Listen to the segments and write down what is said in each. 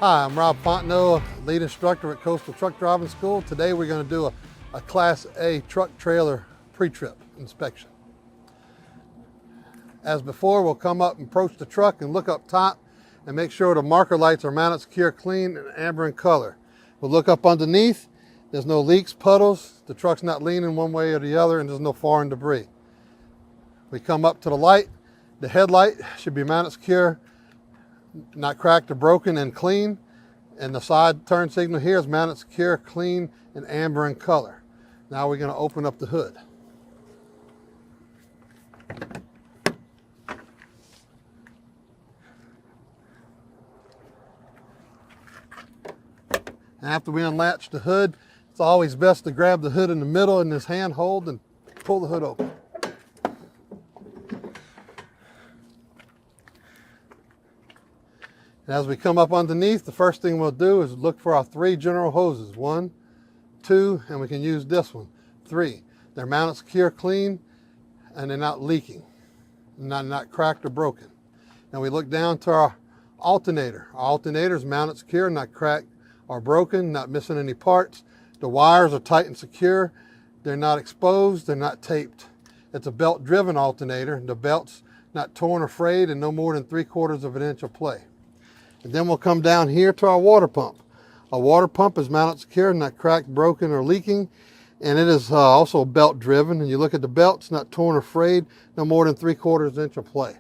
Hi, I'm Rob Fontenot, lead instructor at Coastal Truck Driving School. Today we're going to do a Class A truck trailer pre-trip inspection. As before, we'll come up and approach the truck and look up top and make sure the marker lights are mounted secure, clean, and amber in color. We'll look up underneath. There's no leaks, puddles, the truck's not leaning one way or the other, and there's no foreign debris. We come up to the light. The headlight should be mounted secure, not cracked or broken, and clean. And the side turn signal here is mounted secure, clean, and amber in color. Now we're going to open up the hood. After we unlatch the hood, it's always best to grab the hood in the middle in this hand hold and pull the hood open. And as we come up underneath, the first thing we'll do is look for our 3 general hoses. 1, 2, and we can use this one. 3. They're mounted secure, clean, and they're not leaking, not cracked or broken. Now we look down to our alternator. Our alternator is mounted secure, not cracked or broken, not missing any parts. The wires are tight and secure. They're not exposed, they're not taped. It's a belt-driven alternator. The belt's not torn or frayed and no more than 3/4 of an inch of play. And then we'll come down here to our water pump. Our water pump is mounted secure, not cracked, broken, or leaking. And it is also belt driven. And you look at the belt, it's not torn or frayed, no more than 3/4 inch of play.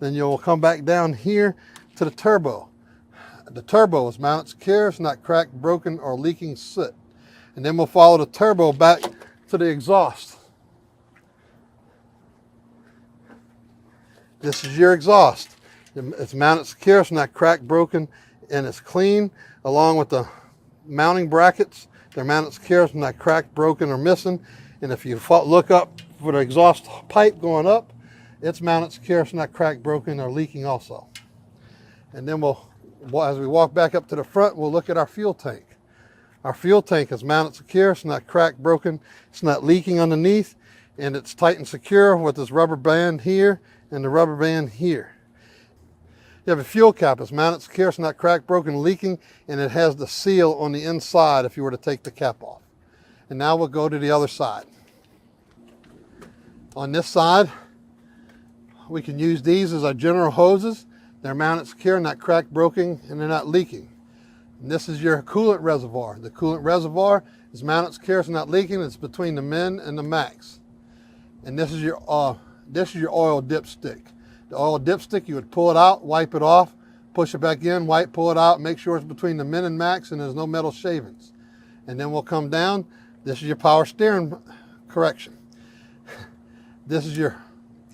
Then you'll come back down here to the turbo. The turbo is mounted secure, it's not cracked, broken, or leaking soot. And then we'll follow the turbo back to the exhaust. This is your exhaust. It's mounted secure, it's not cracked, broken, and it's clean, along with the mounting brackets. They're mounted secure, it's not cracked, broken, or missing. And if you look up for the exhaust pipe going up, it's mounted secure, it's not cracked, broken, or leaking also. And then as we walk back up to the front, we'll look at our fuel tank. Our fuel tank is mounted secure, it's not cracked, broken, it's not leaking underneath, and it's tight and secure with this rubber band here and the rubber band here. You have a fuel cap. It's mounted secure, it's not cracked, broken, leaking, and it has the seal on the inside if you were to take the cap off. And now we'll go to the other side. On this side, we can use these as our general hoses. They're mounted secure, not cracked, broken, and they're not leaking. And this is your coolant reservoir. The coolant reservoir is mounted secure, it's not leaking, it's between the min and the max. And this is your oil dipstick. The oil dipstick, you would pull it out, wipe it off, push it back in, pull it out, make sure it's between the min and max and there's no metal shavings. And then we'll come down. This is your power steering correction. This is your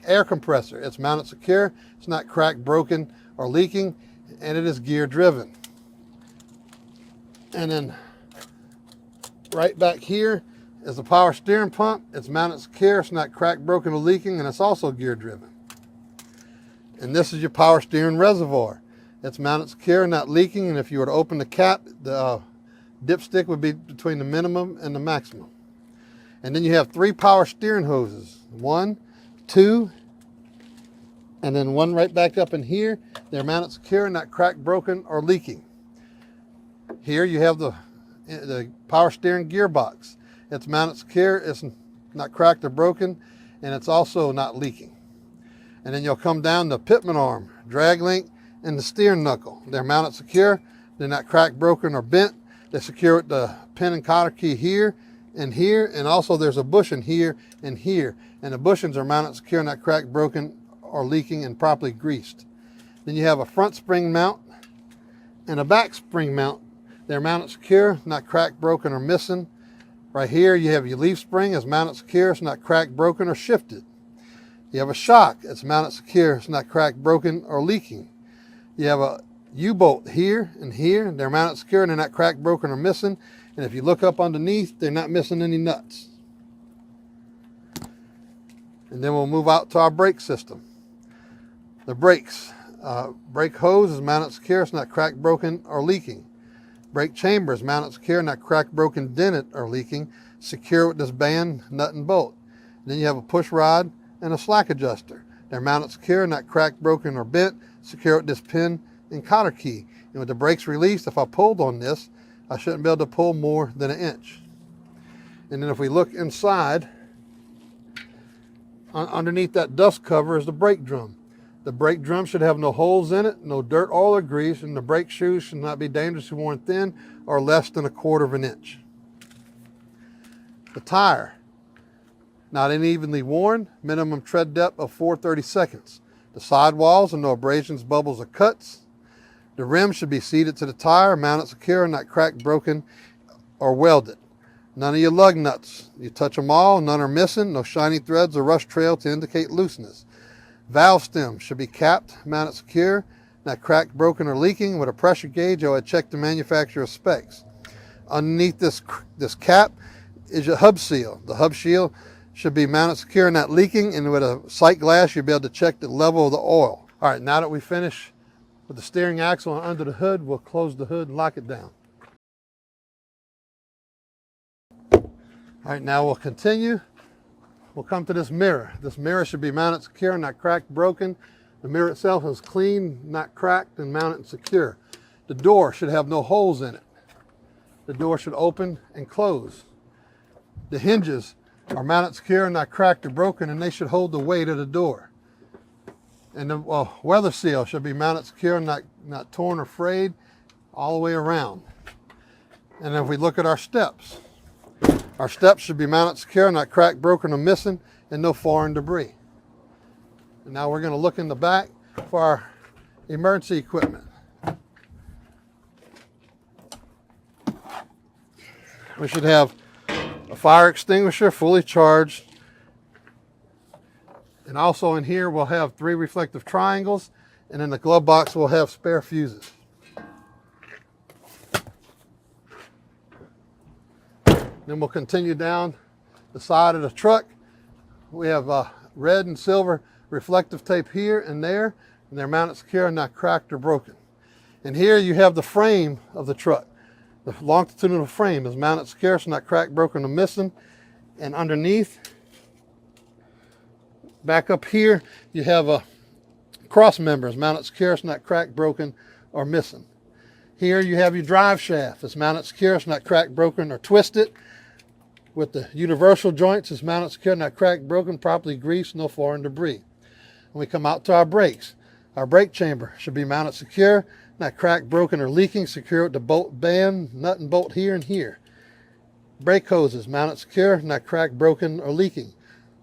air compressor. It's mounted secure, it's not cracked, broken, or leaking, and it is gear driven. And then right back here is the power steering pump. It's mounted secure, it's not cracked, broken, or leaking, and it's also gear driven. And this is your power steering reservoir. It's mounted secure, not leaking, and if you were to open the cap, the dipstick would be between the minimum and the maximum. And then you have 3 power steering hoses. 1, 2, and then 1 right back up in here. They're mounted secure, not cracked, broken, or leaking. Here you have the power steering gearbox. It's mounted secure, it's not cracked or broken, and it's also not leaking. And then you'll come down the pitman arm, drag link, and the steering knuckle. They're mounted secure, they're not cracked, broken, or bent. They're secure with the pin and cotter key here, and also there's a bushing here and here. And the bushings are mounted secure, not cracked, broken, or leaking, and properly greased. Then you have a front spring mount and a back spring mount. They're mounted secure, not cracked, broken, or missing. Right here you have your leaf spring, it's mounted secure, it's not cracked, broken, or shifted. You have a shock, it's mounted secure, it's not cracked, broken, or leaking. You have a U-bolt here and here, they're mounted secure and they're not cracked, broken, or missing. And if you look up underneath, they're not missing any nuts. And then we'll move out to our brake system. The brakes. Brake hose is mounted secure, it's not cracked, broken, or leaking. Brake chamber is mounted secure, not cracked, broken, dented, or leaking. Secure with this band, nut, and bolt. And then you have a push rod and a slack adjuster. They're mounted secure, not cracked, broken, or bent. Secure with this pin and cotter key. And with the brakes released, if I pulled on this, I shouldn't be able to pull more than 1 inch. And then if we look inside, underneath that dust cover is the brake drum. The brake drum should have no holes in it, no dirt, oil, or grease, and the brake shoes should not be dangerously worn thin or less than 1/4 inch. The tire, not unevenly worn, minimum tread depth of 4/32. The sidewalls and no abrasions, bubbles, or cuts. The rim should be seated to the tire, mounted secure, and not cracked, broken, or welded. None of your lug nuts. You touch them all, none are missing, no shiny threads or rust trail to indicate looseness. Valve stem should be capped, mounted secure, not cracked, broken, or leaking. With a pressure gauge, I would check the manufacturer's specs. Underneath this cap is your hub seal. The hub seal should be mounted secure and not leaking, and with a sight glass, you'll be able to check the level of the oil. All right, now that we finish with the steering axle and under the hood, we'll close the hood and lock it down. All right, now we'll continue. We'll come to this mirror. This mirror should be mounted secure, not cracked, broken. The mirror itself is clean, not cracked, and mounted and secure. The door should have no holes in it. The door should open and close. The hinges are mounted secure, not cracked or broken, and they should hold the weight of the door. And the weather seal should be mounted secure, not torn or frayed, all the way around. And if we look at our steps should be mounted secure, not cracked, broken, or missing, and no foreign debris. And now we're going to look in the back for our emergency equipment. We should have a fire extinguisher fully charged. And also in here we'll have 3 reflective triangles, and in the glove box we'll have spare fuses. Then we'll continue down the side of the truck. We have red and silver reflective tape here and there, and they're mounted secure and not cracked or broken. And here you have the frame of the truck. The longitudinal frame is mounted secure, so not cracked, broken, or missing. And underneath, back up here, you have a cross members mounted secure, so not cracked, broken, or missing. Here you have your drive shaft. It's mounted secure, it's not cracked, broken, or twisted. With the universal joints, it's mounted secure, not cracked, broken, properly greased, no foreign debris. When we come out to our brakes, our brake chamber should be mounted secure, not cracked, broken, or leaking, secure with the bolt band, nut and bolt here and here. Brake hoses mounted secure, not cracked, broken, or leaking.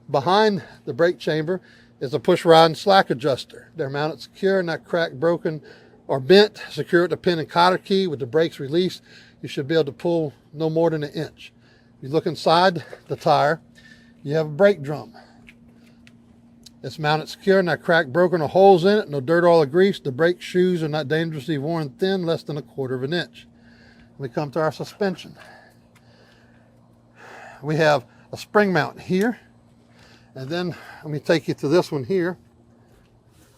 Behind the brake chamber is a push rod and slack adjuster. They're mounted secure, not cracked, broken, or bent, secure with the pin and cotter key. With the brakes released, you should be able to pull no more than 1 inch. If you look inside the tire, you have a brake drum. It's mounted secure, not cracked, broken, or holes in it, no dirt, oil, or grease. The brake shoes are not dangerously worn thin, less than 1/4 inch. We come to our suspension. We have a spring mount here, and then let me take you to this one here.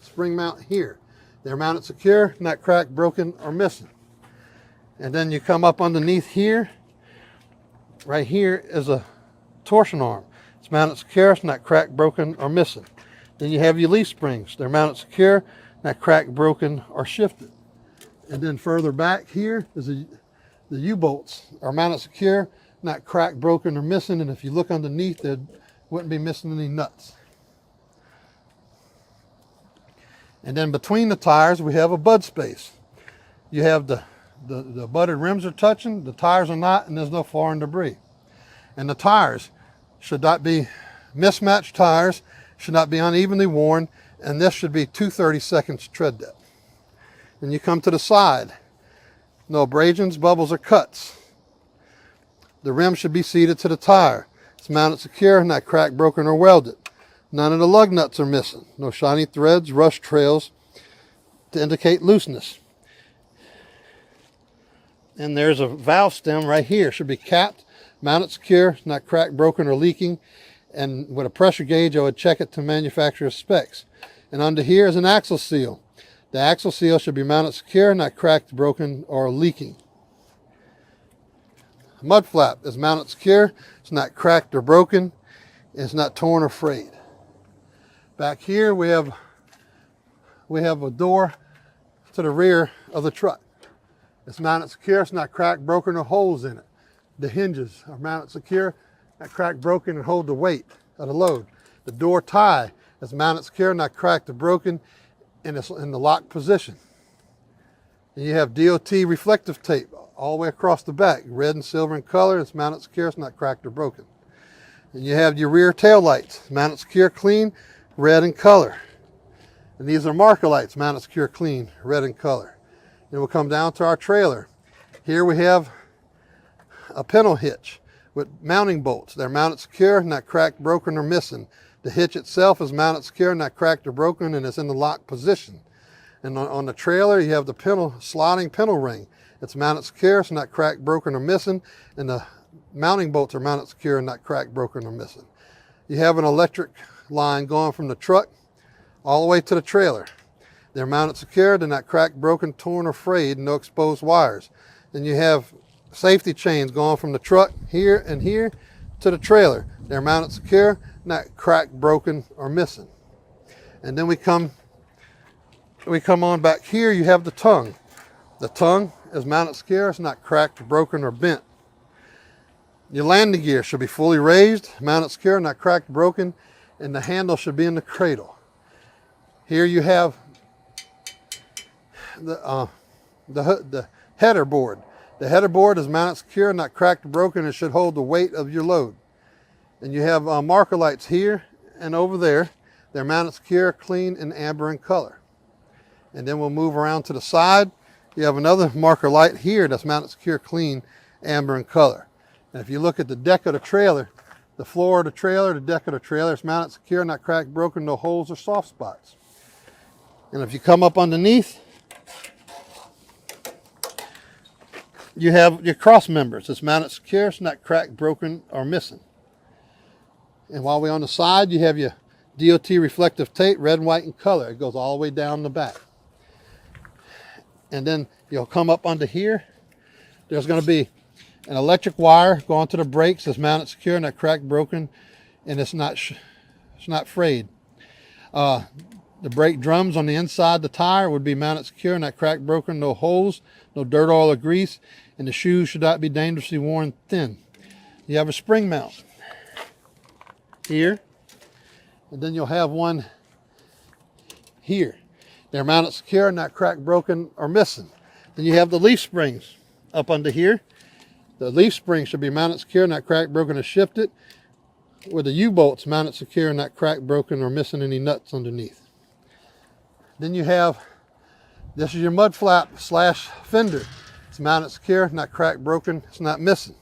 Spring mount here. They're mounted secure, not cracked, broken, or missing. And then you come up underneath here. Right here is a torsion arm. It's mounted secure, it's not cracked, broken, or missing. Then you have your leaf springs. They're mounted secure, not cracked, broken, or shifted. And then further back here is the U-bolts are mounted secure, not cracked, broken, or missing. And if you look underneath, there wouldn't be missing any nuts. And then between the tires, we have a bud space. You have the budded rims are touching, the tires are not, and there's no foreign debris. And the tires should not be mismatched tires, should not be unevenly worn, and this should be 2/32 tread depth. And you come to the side, no abrasions, bubbles, or cuts. The rim should be seated to the tire. It's mounted secure, not cracked, broken, or welded. None of the lug nuts are missing. No shiny threads, rust trails to indicate looseness. And there's a valve stem right here. Should be capped, mounted secure, not cracked, broken, or leaking. And with a pressure gauge, I would check it to manufacturer's specs. And under here is an axle seal. The axle seal should be mounted secure, not cracked, broken, or leaking. Mud flap is mounted secure. It's not cracked or broken. It's not torn or frayed. Back here we have a door to the rear of the truck. It's mounted secure, it's not cracked, broken, or holes in it. The hinges are mounted secure, not cracked, broken, and hold the weight of the load. The door tie is mounted secure, not cracked or broken, and it's in the locked position. And you have DOT reflective tape all the way across the back, red and silver in color. It's mounted secure, it's not cracked or broken. And you have your rear tail lights, mounted secure, clean, red in color. And these are marker lights, mounted secure, clean, red in color. And we'll come down to our trailer. Here we have a pintle hitch with mounting bolts. They're mounted secure, not cracked, broken, or missing. The hitch itself is mounted secure, not cracked or broken, and it's in the locked position. And on the trailer, you have the sliding pintle ring. It's mounted secure, it's not cracked, broken, or missing, and the mounting bolts are mounted secure and not cracked, broken, or missing. You have an electric line going from the truck all the way to the trailer. They're mounted secure, they're not cracked, broken, torn, or frayed, no exposed wires. Then you have safety chains going from the truck here and here to the trailer. They're mounted secure, not cracked, broken, or missing. And then we come on back here, you have the tongue. The tongue is mounted secure, it's not cracked, broken, or bent. Your landing gear should be fully raised, mounted secure, not cracked, broken, and the handle should be in the cradle. Here you have the header board. The header board is mounted secure, not cracked or broken, and should hold the weight of your load. And you have marker lights here and over there. They're mounted secure, clean, and amber in color. And then we'll move around to the side. You have another marker light here that's mounted secure, clean, amber in color. And if you look at the deck of the trailer, the floor of the trailer, the deck of the trailer, it's mounted secure, not cracked, broken, no holes or soft spots. And if you come up underneath, you have your cross members. It's mounted secure, it's not cracked, broken, or missing. And while we're on the side, you have your DOT reflective tape, red, white, and color. It goes all the way down the back. And then you'll come up under here. There's going to be an electric wire going to the brakes. It's mounted secure, not cracked, broken, and it's not frayed. The brake drums on the inside of the tire would be mounted secure, not cracked, broken, no holes, no dirt, oil, or grease, and the shoes should not be dangerously worn thin. You have a spring mount here, and then you'll have one here. They're mounted secure, not cracked, broken, or missing. Then you have the leaf springs up under here. The leaf spring should be mounted secure, not cracked, broken, or shifted, with the U-bolts mounted secure, not cracked, broken, or missing any nuts underneath. Then you have, this is your mud flap / fender. It's mounted secure, not cracked, broken, it's not missing.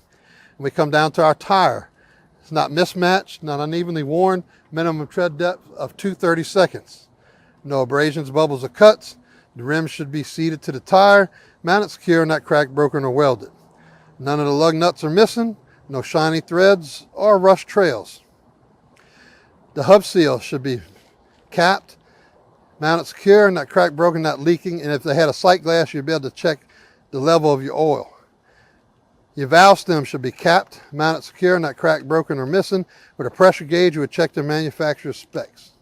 And we come down to our tire. It's not mismatched, not unevenly worn, minimum tread depth of 2/32. No abrasions, bubbles, or cuts. The rim should be seated to the tire, mounted secure, not cracked, broken, or welded. None of the lug nuts are missing, no shiny threads or rust trails. The hub seal should be capped, mounted secure, not cracked, broken, not leaking, and if they had a sight glass, you'd be able to check the level of your oil. Your valve stem should be capped, mounted secure, not cracked, broken, or missing. With a pressure gauge, you would check the manufacturer's specs.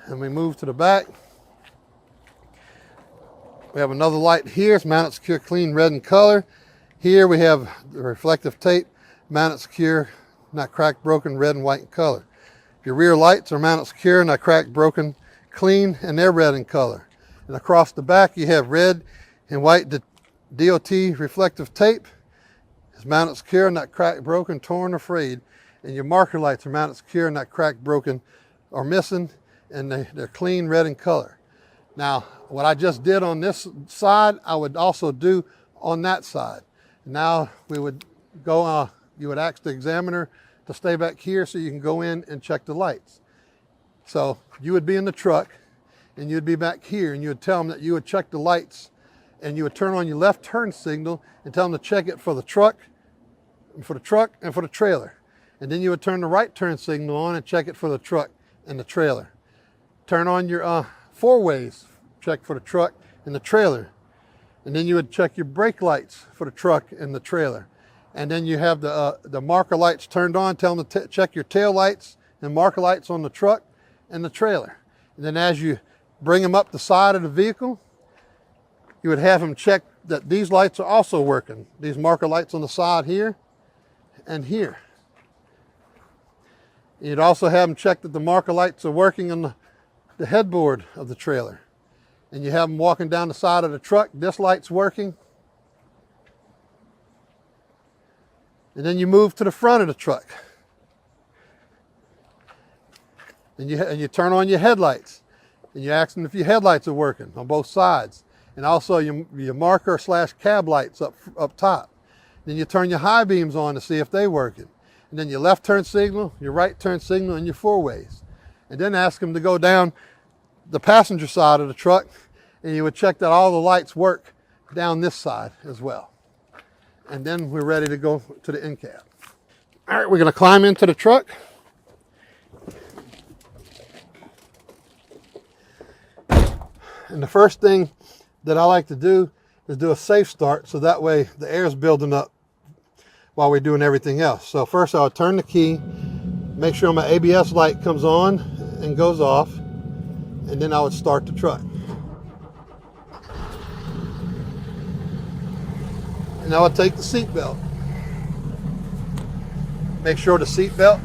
And we move to the back. We have another light here. It's mounted secure, clean, red in color. Here we have the reflective tape, mounted secure, not cracked, broken, red and white in color. Your rear lights are mounted secure, not cracked, broken, clean, and they're red in color. And across the back, you have red and white DOT reflective tape. It's mounted secure, not cracked, broken, torn, or frayed. And your marker lights are mounted secure, not cracked, broken, or missing, and they're clean, red in color. Now, what I just did on this side, I would also do on that side. Now we would go, you would ask the examiner to stay back here so you can go in and check the lights. So you would be in the truck and you'd be back here and you would tell them that you would check the lights and you would turn on your left turn signal and tell them to check it for the truck, and for the trailer. And then you would turn the right turn signal on and check it for the truck and the trailer. Turn on your four ways, check for the truck and the trailer. And then you would check your brake lights for the truck and the trailer. And then you have the marker lights turned on, tell them to check your tail lights and marker lights on the truck and the trailer. And then as you bring them up the side of the vehicle, you would have them check that these lights are also working. These marker lights on the side here and here. You'd also have them check that the marker lights are working on the headboard of the trailer. And you have them walking down the side of the truck. This light's working. And then you move to the front of the truck. And you turn on your headlights. And you ask them if your headlights are working on both sides. And also your marker / cab lights up top. Then you turn your high beams on to see if they're working. And then your left turn signal, your right turn signal, and your four ways. And then ask them to go down the passenger side of the truck, and you would check that all the lights work down this side as well. And then we're ready to go to the end cab. All right, we're going to climb into the truck. And the first thing that I like to do is do a safe start, so that way the air is building up while we're doing everything else. So first I'll turn the key, make sure my ABS light comes on and goes off, and then I would start the truck. And I would take the seat belt. Make sure the seat belt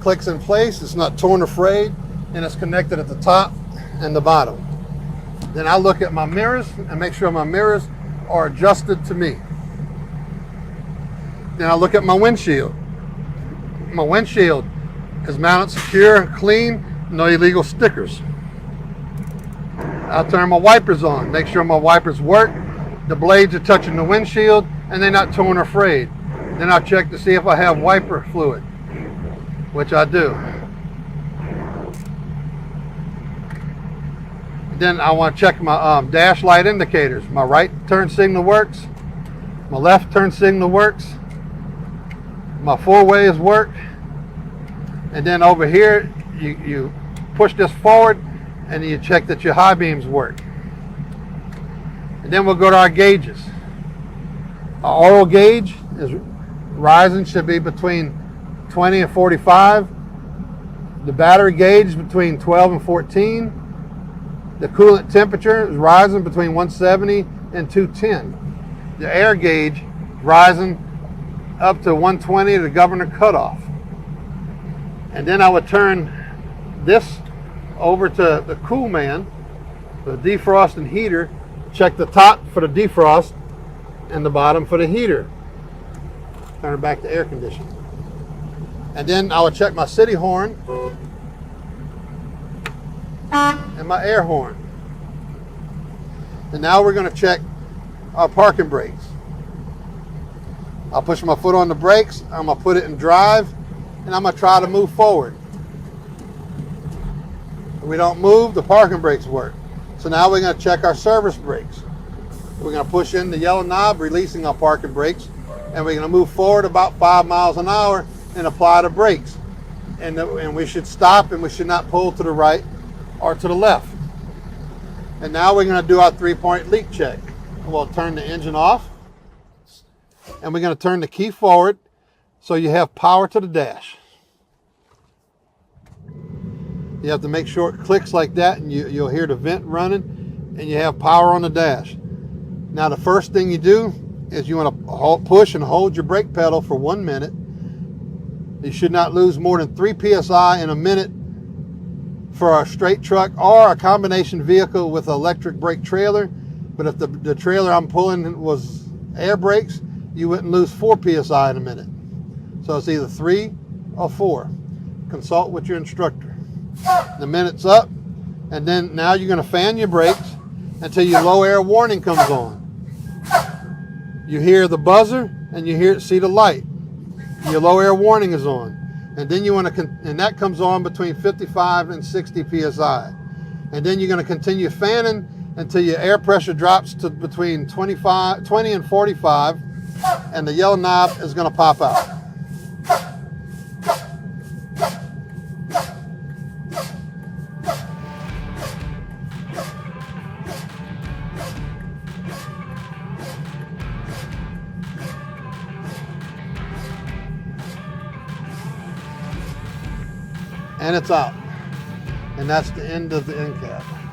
clicks in place, it's not torn or frayed, and it's connected at the top and the bottom. Then I look at my mirrors and make sure my mirrors are adjusted to me. Then I look at my windshield. My windshield is mounted secure and clean, no illegal stickers. I'll turn my wipers on, make sure my wipers work, the blades are touching the windshield, and they're not torn or frayed. Then I'll check to see if I have wiper fluid, which I do. Then I want to check my dash light indicators. My right turn signal works. My left turn signal works. My four ways work. And then over here, you push this forward and you check that your high beams work. And then we'll go to our gauges. Our oil gauge is rising, should be between 20 and 45. The battery gauge is between 12 and 14. The coolant temperature is rising between 170 and 210. The air gauge is rising up to 120, the governor cutoff. And then I would turn this over to the cool man, the defrost and heater, check the top for the defrost and the bottom for the heater. Turn it back to air conditioning. And then I would check my city horn and my air horn. And now we're going to check our parking brakes. I'll push my foot on the brakes, I'm going to put it in drive, and I'm going to try to move forward. If we don't move, the parking brakes work. So now we're going to check our service brakes. We're going to push in the yellow knob, releasing our parking brakes, and we're going to move forward about 5 miles an hour and apply the brakes. And we should stop, and we should not pull to the right or to the left. And now we're going to do our 3-point leak check. We'll turn the engine off, and we're going to turn the key forward so you have power to the dash. You have to make sure it clicks like that, and you'll hear the vent running, and you have power on the dash. Now the first thing you do is you want to push and hold your brake pedal for 1 minute. You should not lose more than 3 psi in a minute for a straight truck or a combination vehicle with an electric brake trailer. But if the trailer I'm pulling was air brakes, you wouldn't lose 4 psi in a minute. So it's either 3 or 4. Consult with your instructor. The minute's up, and then now you're going to fan your brakes until your low air warning comes on. You hear the buzzer and you see the light. Your low air warning is on. And then you want to, and that comes on between 55 and 60 psi. And then you're going to continue fanning until your air pressure drops to between 20 and 45, and the yellow knob is going to pop out. And it's out. And that's the end of the end cap.